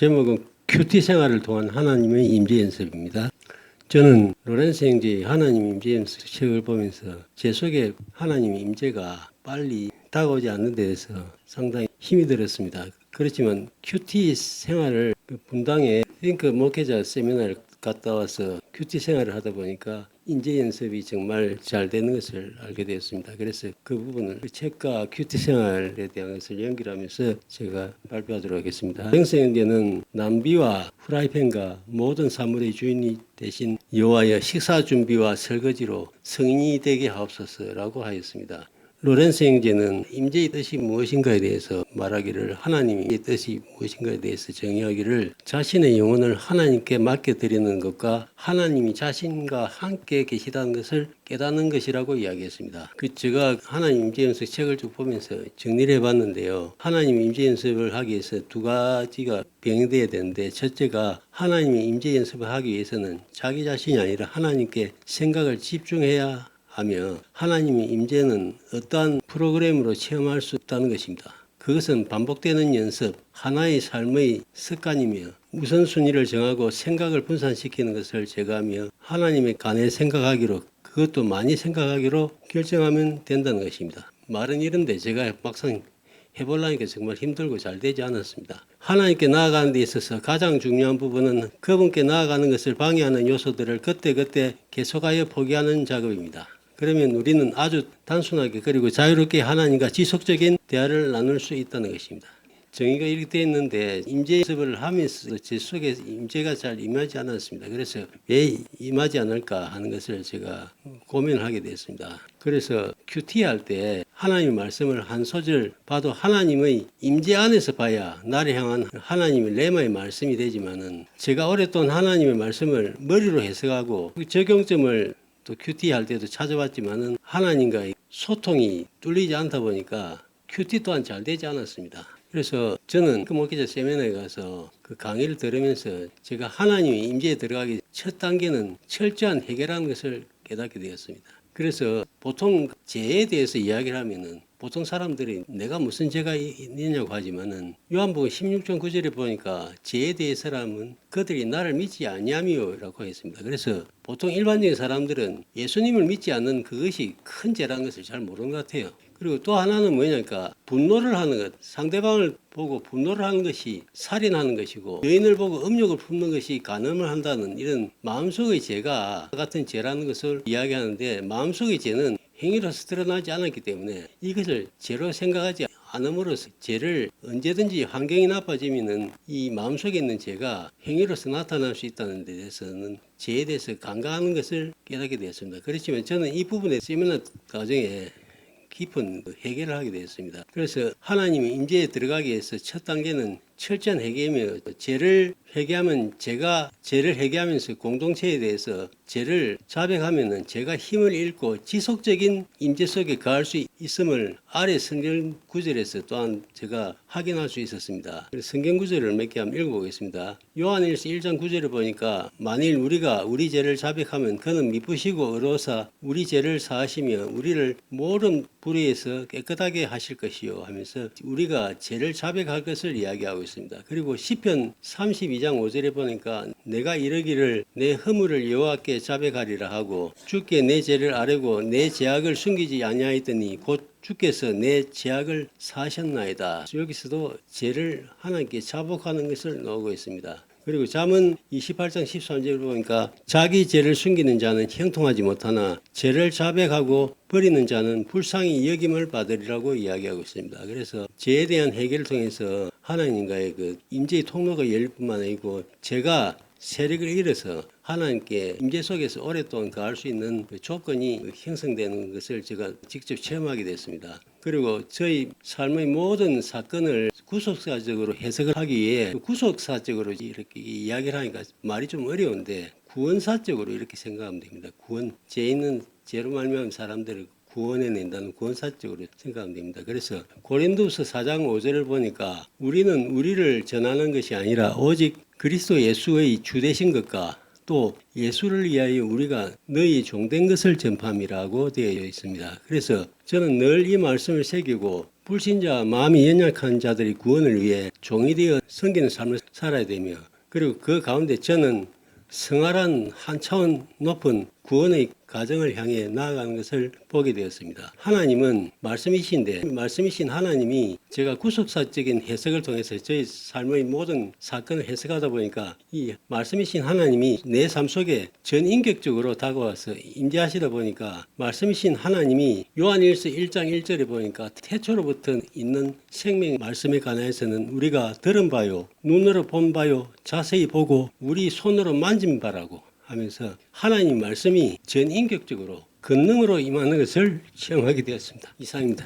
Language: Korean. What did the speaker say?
제목은 큐티 생활을 통한 하나님의 임재 연습입니다. 저는 로렌스 형제의 하나님 임재 연습 책을 보면서 제 속에 하나님의 임재가 빨리 다가오지 않는 데 대해서 상당히 힘이 들었습니다. 그렇지만 큐티 생활을 분당에 링크 목회자 세미나를 갔다 와서 큐티 생활을 하다 보니까 인재 연습이 정말 잘 되는 것을 알게 되었습니다. 그래서 그 부분을 책과 큐티 생활에 대한 것을 연결하면서 제가 발표하도록 하겠습니다. 영성형제는 남비와 프라이팬과 모든 사물의 주인이 되신 여호와의 식사 준비와 설거지로 성인이 되게 하옵소서라고 하였습니다. 로렌스 형제는 임재의 뜻이 무엇인가에 대해서 말하기를, 하나님의 뜻이 무엇인가에 대해서 정의하기를, 자신의 영혼을 하나님께 맡겨드리는 것과 하나님이 자신과 함께 계시다는 것을 깨닫는 것이라고 이야기했습니다. 제가 하나님 임재 연습 책을 쭉 보면서 정리를 해봤는데요. 하나님 임재 연습을 하기 위해서 두 가지가 병행되어야 되는데, 첫째가 하나님의 임재 연습을 하기 위해서는 자기 자신이 아니라 하나님께 생각을 집중해야 하며, 하나님의 임재는 어떠한 프로그램으로 체험할 수 없다는 것입니다. 그것은 반복되는 연습, 하나의 삶의 습관이며 우선순위를 정하고 생각을 분산시키는 것을 제거하며 하나님의 간에 생각하기로, 그것도 많이 생각하기로 결정하면 된다는 것입니다. 말은 이런데 제가 막상 해보려니까 정말 힘들고 잘 되지 않았습니다. 하나님께 나아가는 데 있어서 가장 중요한 부분은 그분께 나아가는 것을 방해하는 요소들을 그때그때 계속하여 포기하는 작업입니다. 그러면 우리는 아주 단순하게 그리고 자유롭게 하나님과 지속적인 대화를 나눌 수 있다는 것입니다. 정의가 이렇게 되어 있는데 임재 연습을 하면서 제 속에 임재가 잘 임하지 않았습니다. 그래서 왜 임하지 않을까 하는 것을 제가 고민을 하게 됐습니다. 그래서 큐티 할 때 하나님의 말씀을 한 소절 봐도 하나님의 임재 안에서 봐야 나를 향한 하나님의 레마의 말씀이 되지만은, 제가 오랫동안 하나님의 말씀을 머리로 해석하고 그 적용점을 또 큐티 할 때도 찾아봤지만은 하나님과의 소통이 뚫리지 않다 보니까 큐티 또한 잘 되지 않았습니다. 그래서 저는 그 목회자 세미나에 가서 그 강의를 들으면서 제가 하나님의 임재에 들어가기 첫 단계는 철저한 해결하는 것을 깨닫게 되었습니다. 그래서 보통 죄에 대해서 이야기를 하면은 보통 사람들이 내가 무슨 죄가 있느냐고 하지만은 요한복음 16장 9절에 보니까 죄에 대해서라면 그들이 나를 믿지 아니하며라고 했습니다. 그래서 보통 일반적인 사람들은 예수님을 믿지 않는 그것이 큰 죄라는 것을 잘 모르는 것 같아요. 그리고 또 하나는 뭐냐니까 분노를 하는 것, 상대방을 보고 분노를 하는 것이 살인하는 것이고, 여인을 보고 음욕을 품는 것이 간음을 한다는 이런 마음속의 죄가 같은 죄라는 것을 이야기하는데, 마음속의 죄는 행위로서 드러나지 않았기 때문에 이것을 죄로 생각하지 않음으로써 죄를 언제든지 환경이 나빠지면은 이 마음속에 있는 죄가 행위로서 나타날 수 있다는 데 대해서는 죄에 대해서 간과하는 것을 깨닫게 되었습니다. 그렇지만 저는 이 부분에 세미나 과정에 깊은 해결을 하게 되었습니다. 그래서 하나님의 임재에 들어가기 위해서 첫 단계는 철저한 회개이며, 죄를 회개하면 죄를 회개하면서 공동체에 대해서 죄를 자백하면은 제가 힘을 잃고 지속적인 임재 속에 거할 수 있음을 아래 성경 구절에서 또한 제가 확인할 수 있었습니다. 성경 구절을 몇 개 한번 읽어보겠습니다. 요한일서 1장 9절을 보니까, 만일 우리가 우리 죄를 자백하면 그는 미쁘시고 의로우사 우리 죄를 사하시며 우리를 모든 불의에서 깨끗하게 하실 것이요 하면서 우리가 죄를 자백할 것을 이야기하고 있습니다. 그리고 시편 32장 5절에 보니까, 내가 이르기를 내 허물을 여호와께 자백하리라 하고 주께 내 죄를 아뢰고 내 죄악을 숨기지 아니하였더니 곧 주께서 내 죄악을 사하셨나이다. 여기서도 죄를 하나님께 자복하는 것을 나오고 있습니다. 그리고 잠언 28장 13절을 보니까, 자기 죄를 숨기는 자는 형통하지 못하나 죄를 자백하고 버리는 자는 불쌍히 여김을 받으리라고 이야기하고 있습니다. 그래서 죄에 대한 해결을 통해서 하나님과의 그 임재의 통로가 열릴 뿐만 아니고, 제가 세력을 잃어서 하나님께 임재 속에서 오랫동안 거할 수 있는 그 조건이 형성되는 것을 제가 직접 체험하게 됐습니다. 그리고 저희 삶의 모든 사건을 구속사적으로 해석을 하기 위해 구속사적으로 이렇게 이야기를 하니까 말이 좀 어려운데, 구원사적으로 이렇게 생각하면 됩니다. 구원, 죄 있는 죄로 말미암은 사람들을 구원해낸다는 구원사적으로 생각하면 됩니다. 그래서 고린도서 4장 5절을 보니까, 우리는 우리를 전하는 것이 아니라 오직 그리스도 예수의 주 되신 것과 또 예수를 위하여 우리가 너희 종된 것을 전파함이라고 되어 있습니다. 그래서 저는 늘 이 말씀을 새기고 불신자 마음이 연약한 자들의 구원을 위해 종이 되어 섬기는 삶을 살아야 되며 그리고 그 가운데 저는 성활한 한 차원 높은 구원의 가정을 향해 나아가는 것을 보게 되었습니다. 하나님은 말씀이신데 말씀이신 하나님이 제가 구속사적인 해석을 통해서 저희 삶의 모든 사건을 해석하다 보니까 이 말씀이신 하나님이 내 삶 속에 전인격적으로 다가와서 임재하시다 보니까 말씀이신 하나님이 요한일서 1장 1절에 보니까 태초로부터 있는 생명 말씀에 관해서는 우리가 들은 바요 눈으로 본 바요 자세히 보고 우리 손으로 만진 바라고 하면서 하나님 말씀이 전인격적으로 권능으로 임하는 것을 체험하게 되었습니다. 이상입니다.